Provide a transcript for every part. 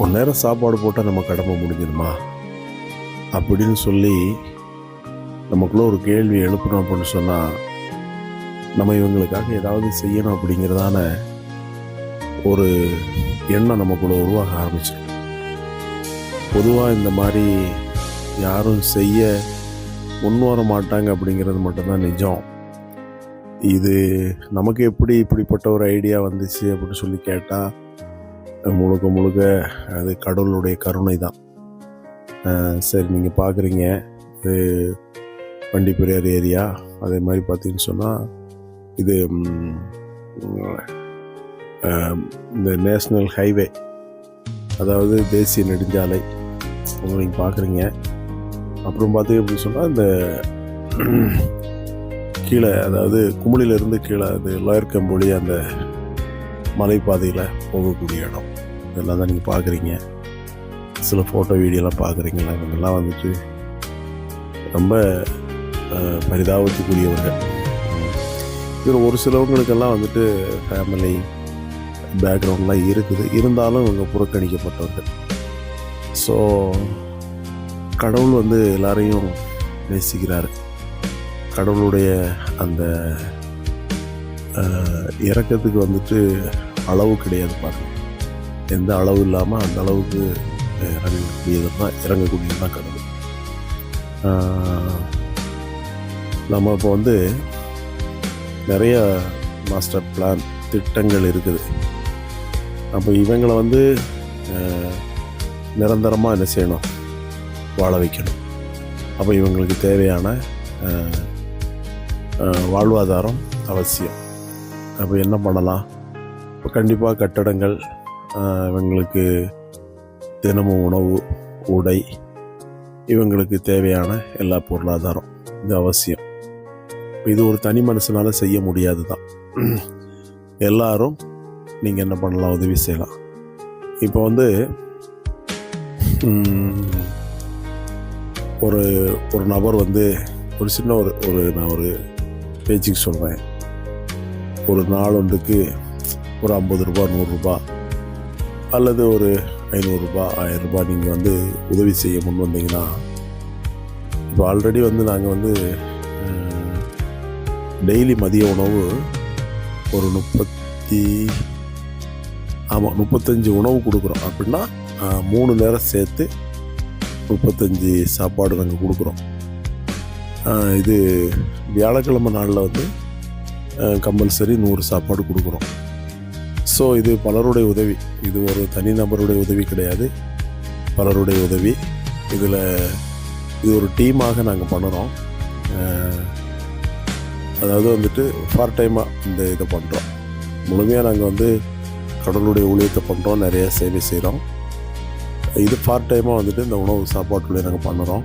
ஒரு நேரம் சாப்பாடு போட்டால் நம்ம கடமை முடிஞ்சிடுமா அப்படின்னு சொல்லி நமக்குள்ளே ஒரு கேள்வி எழுப்பணும் அப்படின்னு சொன்னால், நம்ம இவங்களுக்காக ஏதாவது செய்யணும் அப்படிங்கிறதான ஒரு எண்ணம் நமக்குள்ளே உருவாக ஆரம்பிச்சிடும். பொதுவாக இந்த மாதிரி யாரும் செய்ய முன்வர மாட்டாங்க அப்படிங்கிறது மட்டும்தான் நிஜம். இது நமக்கு எப்படி இப்படிப்பட்ட ஒரு ஐடியா வந்துச்சு அப்படின்னு சொல்லி கேட்டால், முழுக்க முழுக்க அது கடவுளுடைய கருணை தான். சரி, நீங்கள் பார்க்குறீங்க, இது வண்டிப்பெரியார் ஏரியா. அதே மாதிரி பார்த்தீங்கன்னு சொன்னால் இது இந்த நேஷ்னல் ஹைவே, அதாவது தேசிய நெடுஞ்சாலை நீங்கள் பார்க்குறீங்க. அப்புறம் பார்த்தீங்க அப்படின்னு சொன்னால் இந்த கீழே, அதாவது குமுளிலிருந்து கீழே அது லோயர் கம்போலி அந்த மலைப்பாதையில் போகக்கூடிய இடம், இதெல்லாம் தான் நீங்கள் பார்க்குறீங்க. சில ஃபோட்டோ வீடியோலாம் பார்க்குறீங்களா? இவங்கெல்லாம் வந்துட்டு ரொம்ப பரிதாபத்துக்குரியவர்கள். இதில் ஒரு சிலவங்களுக்கெல்லாம் வந்துட்டு ஃபேமிலி பேக்ரவுண்ட்லாம் இருக்குது, இருந்தாலும் இவங்க புறக்கணிக்கப்பட்டவர்கள். ஸோ கடவுள் வந்து எல்லாரையும் நேசிக்கிறார். கடவுளுடைய அந்த இறக்கத்துக்கு வந்துட்டு அளவு கிடையாது பாருங்கள். எந்த அளவு இல்லாமல் அந்த அளவுக்கு இறங்கக்கூடியது தான் கடவுள். நம்ம இப்போ வந்து நிறைய மாஸ்டர் பிளான் திட்டங்கள் இருக்குது. அப்போ இவங்களை வந்து நிரந்தரமாக என்ன செய்யணும்? வாழ வைக்கணும். அப்போ இவங்களுக்கு தேவையான வாழ்வாதாரம் அவசியம். அப்போ என்ன பண்ணலாம்? இப்போ கண்டிப்பாக கட்டடங்கள், இவங்களுக்கு தினமும் உணவு, உடை, இவங்களுக்கு தேவையான எல்லா பொருளாதாரம், இது அவசியம். இது ஒரு தனி மனுஷனால் செய்ய முடியாது தான். எல்லாரும் நீங்கள் என்ன பண்ணலாம்? உதவி செய்யலாம். இப்போ வந்து ஒரு நபர் வந்து ஒரு சின்ன நான் ஒரு பேச்சுக்கு சொல்கிறேன். ஒரு நாள் ஒன்றுக்கு ஒரு 50 ரூபா, 100 ரூபா அல்லது ஒரு 500 ரூபா, 1000 ரூபாய் நீங்கள் வந்து உதவி செய்ய முன் வந்தீங்கன்னா, இப்போ ஆல்ரெடி வந்து நாங்கள் வந்து டெய்லி மதிய உணவு ஒரு 35 உணவு கொடுக்குறோம். அப்படின்னா 3 நேரம் சேர்த்து 35 சாப்பாடு நாங்கள் கொடுக்குறோம். இது வியாழக்கிழமை நாளில் வந்து கம்பல்சரி 100 சாப்பாடு கொடுக்குறோம். ஸோ இது பலருடைய உதவி. இது ஒரு தனிநபருடைய உதவி கிடையாது, பலருடைய உதவி. இது ஒரு டீமாக நாங்கள் பண்ணுறோம். அதாவது வந்துட்டு பார்ட் டைமாக இந்த இதை பண்ணுறோம். முழுமையாக நாங்கள் வந்து கடவுளுடைய ஊழியத்தை பண்ணுறோம், நிறைய சேவை செய்கிறோம். இது பார்ட் டைமாக வந்துட்டு இந்த உணவு சாப்பாட்டுடைய நாங்கள் பண்ணுறோம்.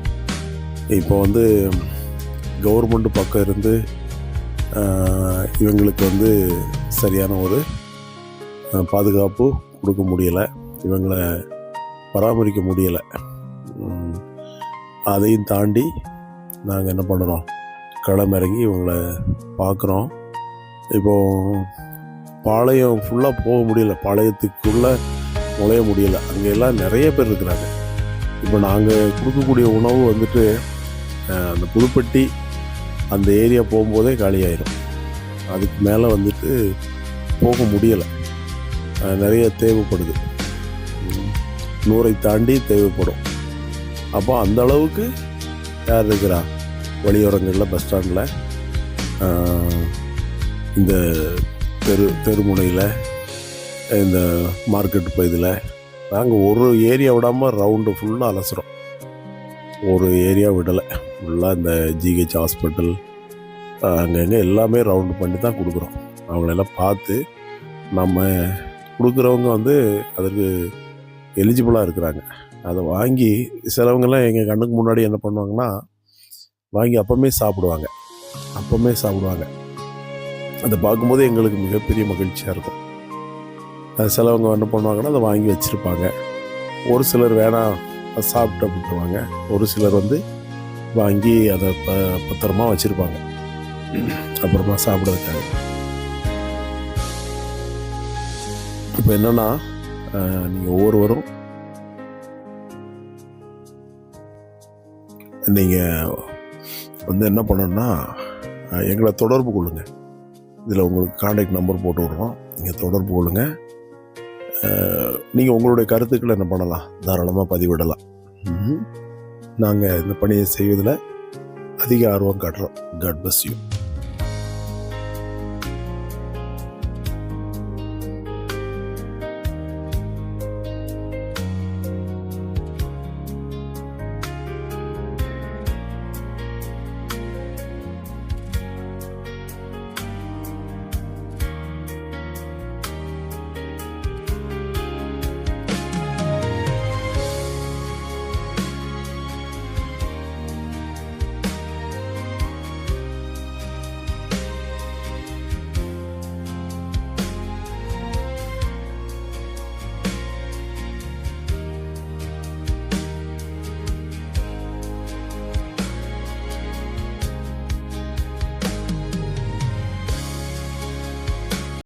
இப்போ வந்து கவர்மெண்ட் பக்கம் இருந்து இவங்களுக்கு வந்து சரியான ஒரு பாதுகாப்பு கொடுக்க முடியலை, இவங்களை பராமரிக்க முடியலை. அதையும் தாண்டி நாங்கள் என்ன பண்ணுறோம்? களமிறங்கி இவங்களை பார்க்குறோம். இப்போது பாளையம் ஃபுல்லாக போக முடியல, பாளையத்துக்குள்ளே நுழைய முடியலை. அங்கே எல்லாம் நிறைய பேர் இருக்கிறாங்க. இப்போ நாங்கள் கொடுக்கக்கூடிய உணவு வந்துட்டு அந்த புதுப்பட்டி அந்த ஏரியா போகும்போதே காலியாயிடும். அதுக்கு மேலே வந்துட்டு போக முடியலை. நிறைய தேவைப்படுது, 100 தாண்டி தேவைப்படும். அப்போ அந்த அளவுக்கு யார் இருக்கிறா? வழியோரங்களில், பஸ் ஸ்டாண்டில், இந்த தெருமுனையில், இந்த மார்க்கெட் பகுதியில் நாங்கள் ஒரு ஏரியா விடாமல் ரவுண்டு ஃபுல்லாக அலசுகிறோம். ஒரு ஏரியா விடலை, ஃபுல்லாக இந்த ஜிஹெச் ஹாஸ்பிட்டல் அங்கங்கே எல்லாமே ரவுண்டு பண்ணி தான் கொடுக்குறோம். அவங்களெல்லாம் பார்த்து நம்ம கொடுக்குறவங்க வந்து அதற்கு எலிஜிபிளாக இருக்கிறாங்க. அதை வாங்கி சிலவங்கெல்லாம் எங்கள் கண்ணுக்கு முன்னாடி என்ன பண்ணுவாங்கன்னா, வாங்கி அப்போமே சாப்பிடுவாங்க. அதை பார்க்கும்போது எங்களுக்கு மிகப்பெரிய மகிழ்ச்சியாக இருக்கும். அது சிலவங்க என்ன பண்ணுவாங்கன்னா, அதை வாங்கி வச்சுருப்பாங்க. ஒரு சிலர் வேணாம் சாப்பிட்டு விட்டுருவாங்க. ஒரு சிலர் வந்து வாங்கி அதை பத்திரமா வச்சுருப்பாங்க அப்புறமா சாப்பிட்றதுக்காக. இப்போ என்னென்னா, நீங்கள் ஒவ்வொருவரும் நீங்கள் வந்து என்ன பண்ணணும்னா எங்களை தொடர்பு கொள்ளுங்கள். இதில் உங்களுக்கு கான்டாக்ட் நம்பர் போட்டு விடுறோம், நீங்கள் தொடர்பு கொள்ளுங்கள். நீங்கள் உங்களுடைய கருத்துக்களை என்ன பண்ணலாம், தாராளமாக பதிவிடலாம். நாங்கள் இந்த பணியை செய்வதில் அதிக ஆர்வம் காட்டுறோம். God bless you.